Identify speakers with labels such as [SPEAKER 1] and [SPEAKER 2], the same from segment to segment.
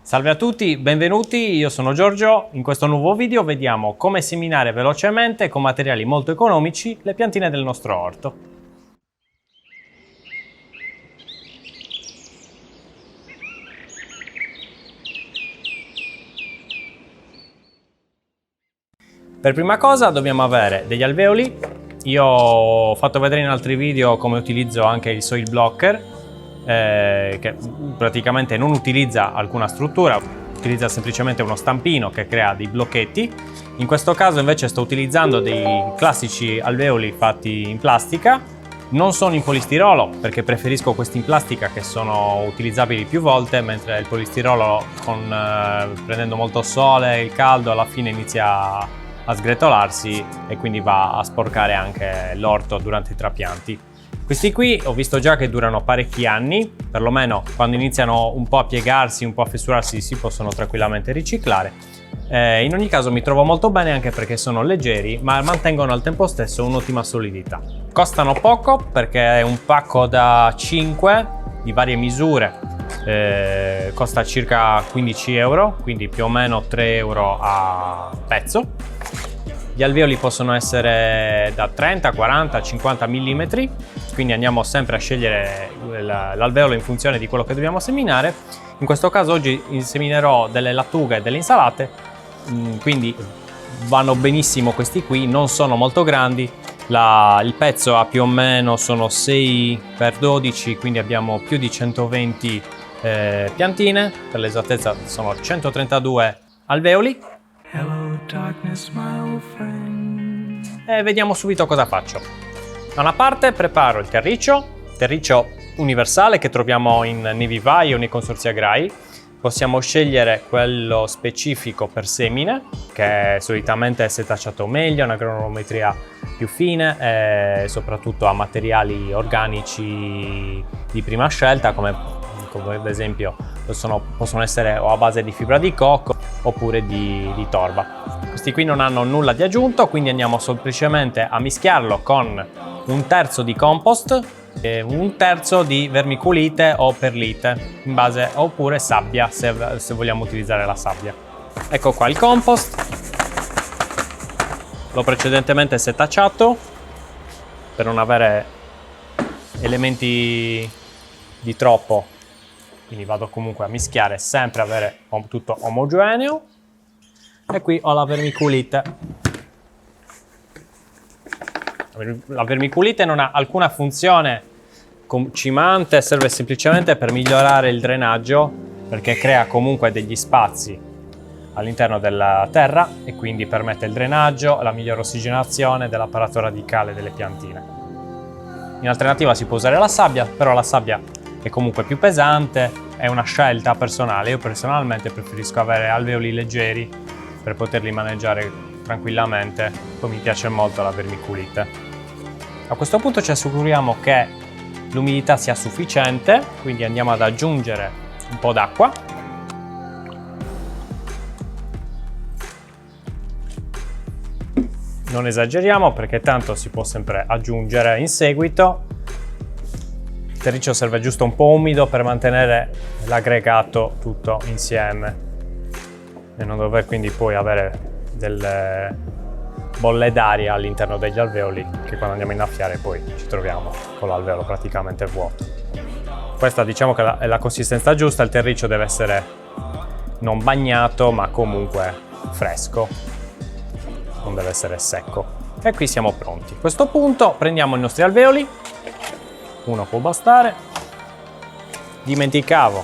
[SPEAKER 1] Salve a tutti, benvenuti, io sono Giorgio. In questo nuovo video vediamo come seminare velocemente con materiali molto economici le piantine del nostro orto. Per prima cosa dobbiamo avere degli alveoli. Io ho fatto vedere in altri video come utilizzo anche il soil blocker, che praticamente non utilizza alcuna struttura, utilizza semplicemente uno stampino che crea dei blocchetti. In questo caso invece sto utilizzando dei classici alveoli fatti in plastica. Non sono in polistirolo perché preferisco questi in plastica che sono utilizzabili più volte, mentre il polistirolo prendendo molto sole, il caldo, alla fine inizia a sgretolarsi e quindi va a sporcare anche l'orto durante i trapianti. Questi qui ho visto già che durano parecchi anni, perlomeno quando iniziano un po' a piegarsi, un po' a fessurarsi, si possono tranquillamente riciclare. In ogni caso mi trovo molto bene anche perché sono leggeri, ma mantengono al tempo stesso un'ottima solidità. Costano poco perché è un pacco da 5 di varie misure, costa circa 15 euro, quindi più o meno 3 euro a pezzo. Gli alveoli possono essere da 30, 40, 50 mm, quindi andiamo sempre a scegliere l'alveolo in funzione di quello che dobbiamo seminare. In questo caso oggi inseminerò delle lattughe e delle insalate, quindi vanno benissimo questi qui, non sono molto grandi. Il pezzo ha più o meno sono 6x12, quindi abbiamo più di 120 piantine, per l'esattezza sono 132 alveoli. Hello, darkness, my old friend. E vediamo subito cosa faccio. Da una parte preparo il terriccio universale che troviamo in nei vivai o nei consorzi agrai. Possiamo scegliere quello specifico per semine, che solitamente è setacciato meglio, ha una granulometria più fine e soprattutto ha materiali organici di prima scelta, come ad esempio possono essere o a base di fibra di cocco oppure di torba. Questi qui non hanno nulla di aggiunto, quindi andiamo semplicemente a mischiarlo con 1/3 di compost e 1/3 di vermiculite o perlite, in base, oppure sabbia se vogliamo utilizzare la sabbia. Ecco qua il compost, l'ho precedentemente setacciato per non avere elementi di troppo, quindi vado comunque a mischiare, sempre avere tutto omogeneo. E qui ho la vermiculite. La vermiculite non ha alcuna funzione cimante, serve semplicemente per migliorare il drenaggio, perché crea comunque degli spazi all'interno della terra e quindi permette il drenaggio e la migliore ossigenazione dell'apparato radicale delle piantine. In alternativa si può usare la sabbia, però la sabbia è comunque più pesante, è una scelta personale. Io personalmente preferisco avere alveoli leggeri per poterli maneggiare tranquillamente, poi mi piace molto la vermiculite. A questo punto ci assicuriamo che l'umidità sia sufficiente, quindi andiamo ad aggiungere un po' d'acqua. Non esageriamo perché tanto si può sempre aggiungere in seguito. Il terriccio serve giusto un po' umido per mantenere l'aggregato tutto insieme e non dover quindi poi avere delle bolle d'aria all'interno degli alveoli che quando andiamo a innaffiare poi ci troviamo con l'alveolo praticamente vuoto. Questa diciamo che è la consistenza giusta. Il terriccio deve essere non bagnato ma comunque fresco, non deve essere secco. E qui siamo pronti. A questo punto prendiamo i nostri alveoli, uno può bastare. Dimenticavo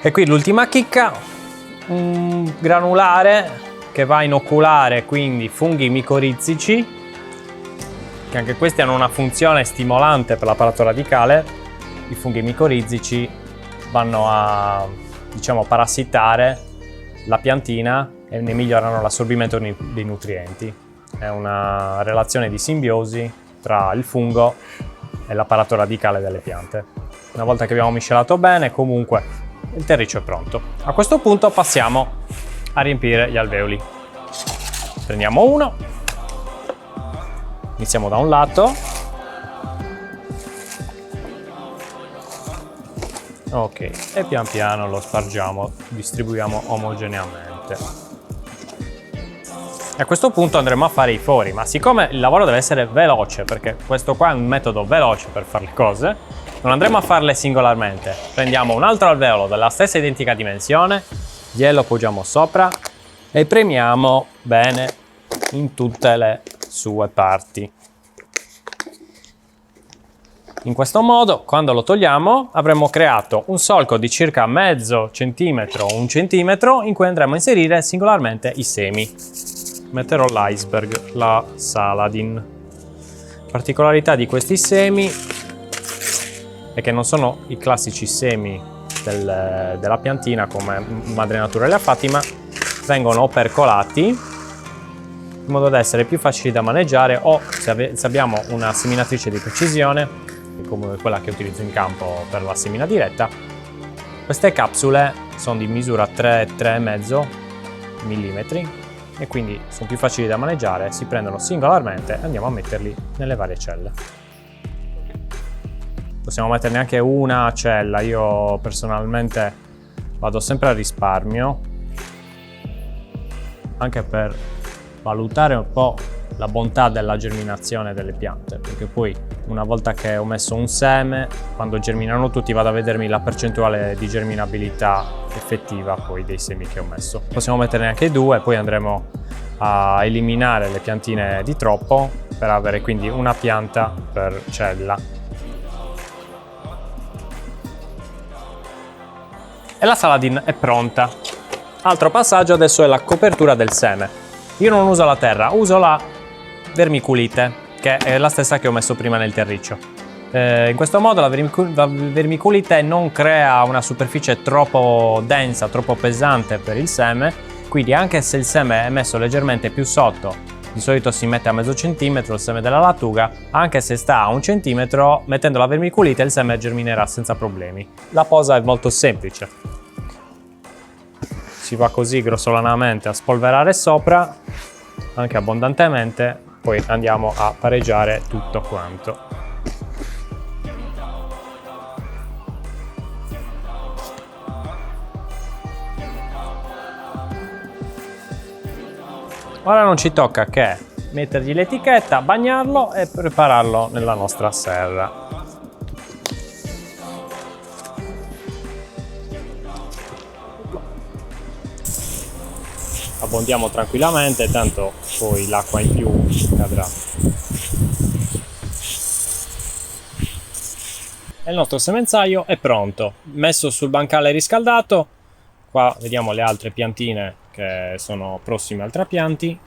[SPEAKER 1] e qui l'ultima chicca, un granulare che va a inoculare quindi funghi micorizzici, che anche questi hanno una funzione stimolante per l'apparato radicale. I funghi micorizzici vanno a, diciamo, parassitare la piantina e ne migliorano l'assorbimento dei nutrienti. È una relazione di simbiosi tra il fungo e l'apparato radicale delle piante. Una volta che abbiamo miscelato bene, comunque il terriccio è pronto. A questo punto passiamo a riempire gli alveoli. Prendiamo uno, iniziamo da un lato Ok, e pian piano lo spargiamo, distribuiamo omogeneamente. E a questo punto andremo a fare i fori, ma siccome il lavoro deve essere veloce, perché questo qua è un metodo veloce per fare le cose, non andremo a farle singolarmente. Prendiamo un altro alveolo della stessa identica dimensione, glielo poggiamo sopra e premiamo bene in tutte le sue parti. In questo modo, quando lo togliamo, avremo creato un solco di circa mezzo centimetro o 1 centimetro in cui andremo a inserire singolarmente i semi. Metterò l'iceberg, la Saladin. Particolarità di questi semi è che non sono i classici semi della piantina come Madre Natura li ha fatti, ma vengono opercolati in modo da essere più facili da maneggiare, o se abbiamo una seminatrice di precisione come quella che utilizzo in campo per la semina diretta, queste capsule sono di misura 3,5 mm e quindi sono più facili da maneggiare, si prendono singolarmente e andiamo a metterli nelle varie celle. Possiamo metterne anche una cella, io personalmente vado sempre a risparmio, anche per valutare un po' la bontà della germinazione delle piante, perché poi una volta che ho messo un seme, quando germinano tutti vado a vedermi la percentuale di germinabilità effettiva poi dei semi che ho messo. Possiamo metterne anche 2, poi andremo a eliminare le piantine di troppo per avere quindi una pianta per cella. E la Saladin è pronta. Altro passaggio adesso è la copertura del seme. Io non uso la terra, uso la vermiculite, che è la stessa che ho messo prima nel terriccio. In questo modo la vermiculite non crea una superficie troppo densa, troppo pesante per il seme, quindi anche se il seme è messo leggermente più sotto, di solito si mette a mezzo centimetro il seme della lattuga, anche se sta a 1 centimetro, mettendo la vermiculite il seme germinerà senza problemi. La posa è molto semplice. Si va così grossolanamente a spolverare sopra, anche abbondantemente, poi andiamo a pareggiare tutto quanto. Ora non ci tocca che mettergli l'etichetta, bagnarlo e prepararlo nella nostra serra. Abbondiamo tranquillamente, tanto poi l'acqua in più cadrà. E il nostro semenzaio è pronto, messo sul bancale riscaldato. Qua vediamo le altre piantine che sono prossime al trapianti.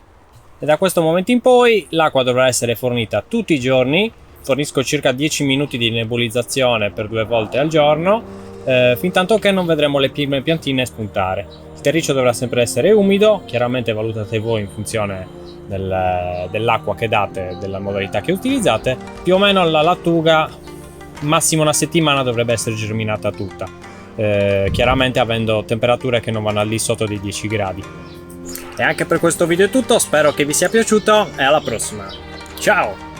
[SPEAKER 1] E da questo momento in poi l'acqua dovrà essere fornita tutti i giorni. Fornisco circa 10 minuti di nebulizzazione per 2 volte al giorno, fin tanto che non vedremo le prime piantine spuntare. Il terriccio dovrà sempre essere umido, chiaramente valutate voi in funzione dell'acqua che date, della modalità che utilizzate. Più o meno la lattuga, massimo una settimana, dovrebbe essere germinata tutta, chiaramente avendo temperature che non vanno al di sotto dei 10 gradi. E anche per questo video è tutto, spero che vi sia piaciuto e alla prossima. Ciao!